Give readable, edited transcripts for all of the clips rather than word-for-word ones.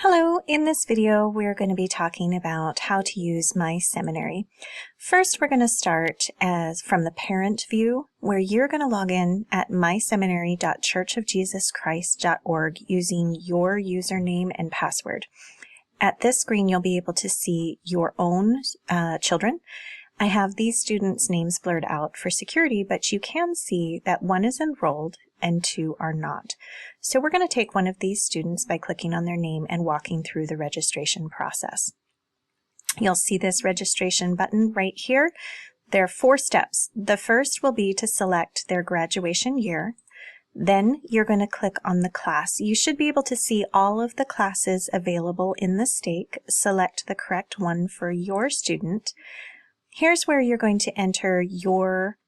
Hello, in this video we're going to be talking about how to use MySeminary. First we're going to start from the parent view, where you're going to log in at myseminary.churchofjesuschrist.org using your username and password. At this screen you'll be able to see your own children. I have these students' names blurred out for security, but you can see that one is enrolled and two are not. So we're going to take one of these students by clicking on their name and walking through the registration process. You'll see this registration button right here. There are 4 steps. The first will be to select their graduation year. Then you're going to click on the class. You should be able to see all of the classes available in the stake. Select the correct one for your student. Here's where you're going to enter your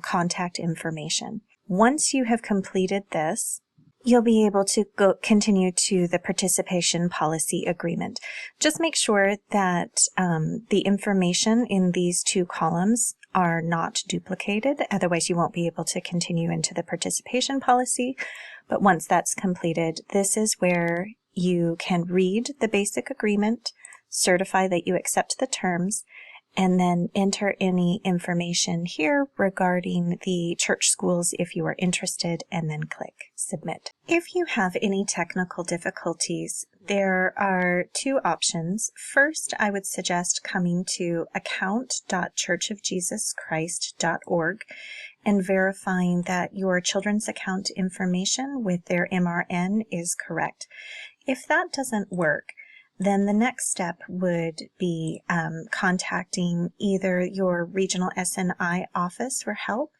contact information. Once you have completed this, you'll be able to continue to the participation policy agreement. Just make sure that the information in these 2 columns are not duplicated, otherwise you won't be able to continue into the participation policy. But once that's completed, this is where you can read the basic agreement, certify that you accept the terms, and then enter any information here regarding the church schools if you are interested, and then click Submit. If you have any technical difficulties, there are 2 options. First, I would suggest coming to account.churchofjesuschrist.org and verifying that your children's account information with their MRN is correct. If that doesn't work, then the next step would be contacting either your regional SNI office for help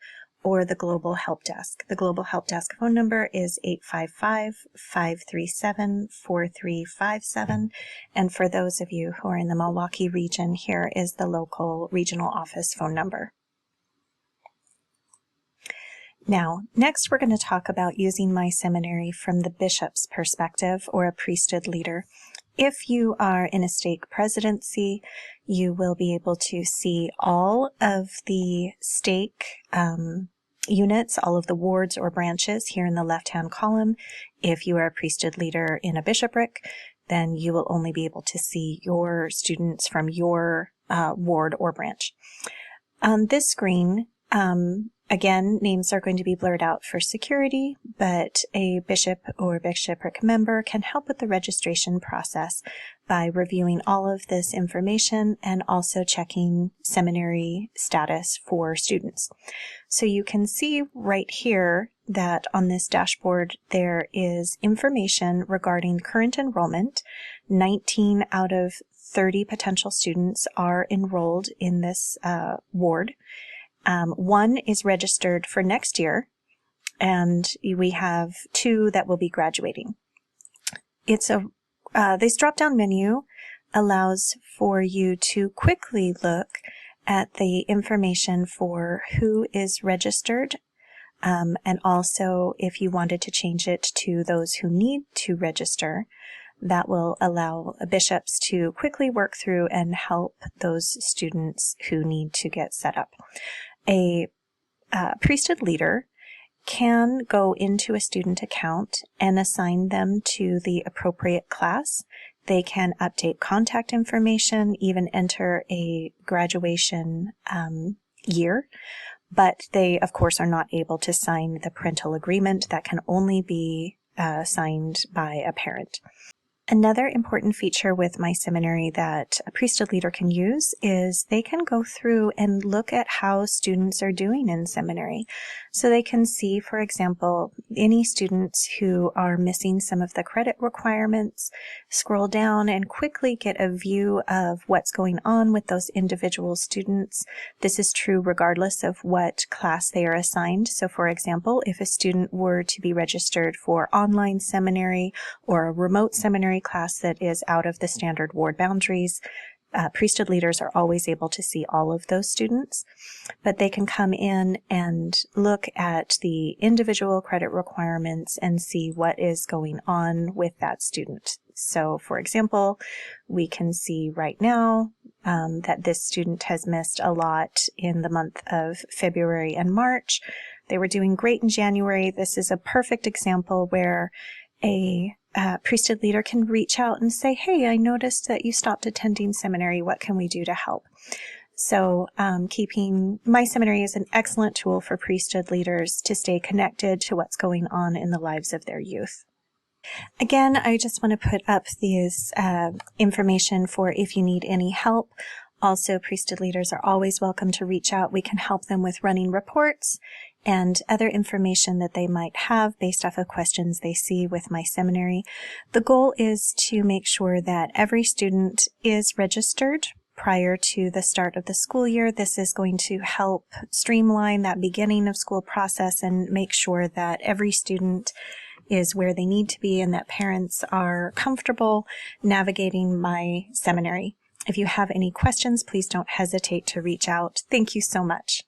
or the Global Help Desk. The Global Help Desk phone number is 855-537-4357. And for those of you who are in the Milwaukee region, here is the local regional office phone number. Now, next we're going to talk about using MySeminary from the bishop's perspective, or a priesthood leader. If you are in a stake presidency, you will be able to see all of the stake units, all of the wards or branches here in the left-hand column. If you are a priesthood leader in a bishopric, then you will only be able to see your students from your ward or branch. On this screen, again, names are going to be blurred out for security, but a bishop or bishopric member can help with the registration process by reviewing all of this information and also checking seminary status for students. So you can see right here that on this dashboard there is information regarding current enrollment. 19 out of 30 potential students are enrolled in this ward. 1 is registered for next year, and we have 2 that will be graduating. This drop-down menu allows for you to quickly look at the information for who is registered, and also if you wanted to change it to those who need to register. That will allow bishops to quickly work through and help those students who need to get set up. A priesthood leader can go into a student account and assign them to the appropriate class. They can update contact information, even enter a graduation year, but they, of course, are not able to sign the parental agreement. That can only be signed by a parent. Another important feature with MySeminary that a priesthood leader can use is they can go through and look at how students are doing in seminary. So they can see, for example, any students who are missing some of the credit requirements, scroll down and quickly get a view of what's going on with those individual students. This is true regardless of what class they are assigned. So for example, if a student were to be registered for online seminary or a remote seminary class that is out of the standard ward boundaries, priesthood leaders are always able to see all of those students, but they can come in and look at the individual credit requirements and see what is going on with that student. So for example, we can see right now that this student has missed a lot in the month of February and March. They were doing great in January. This is a perfect example where a priesthood leader can reach out and say, hey, I noticed that you stopped attending seminary. What can we do to help? So keeping MySeminary is an excellent tool for priesthood leaders to stay connected to what's going on in the lives of their youth. Again, I just want to put up these information for if you need any help. Also, priesthood leaders are always welcome to reach out. We can help them with running reports and other information that they might have based off of questions they see with MySeminary. The goal is to make sure that every student is registered prior to the start of the school year. This is going to help streamline that beginning of school process and make sure that every student is where they need to be and that parents are comfortable navigating MySeminary. If you have any questions, please don't hesitate to reach out. Thank you so much.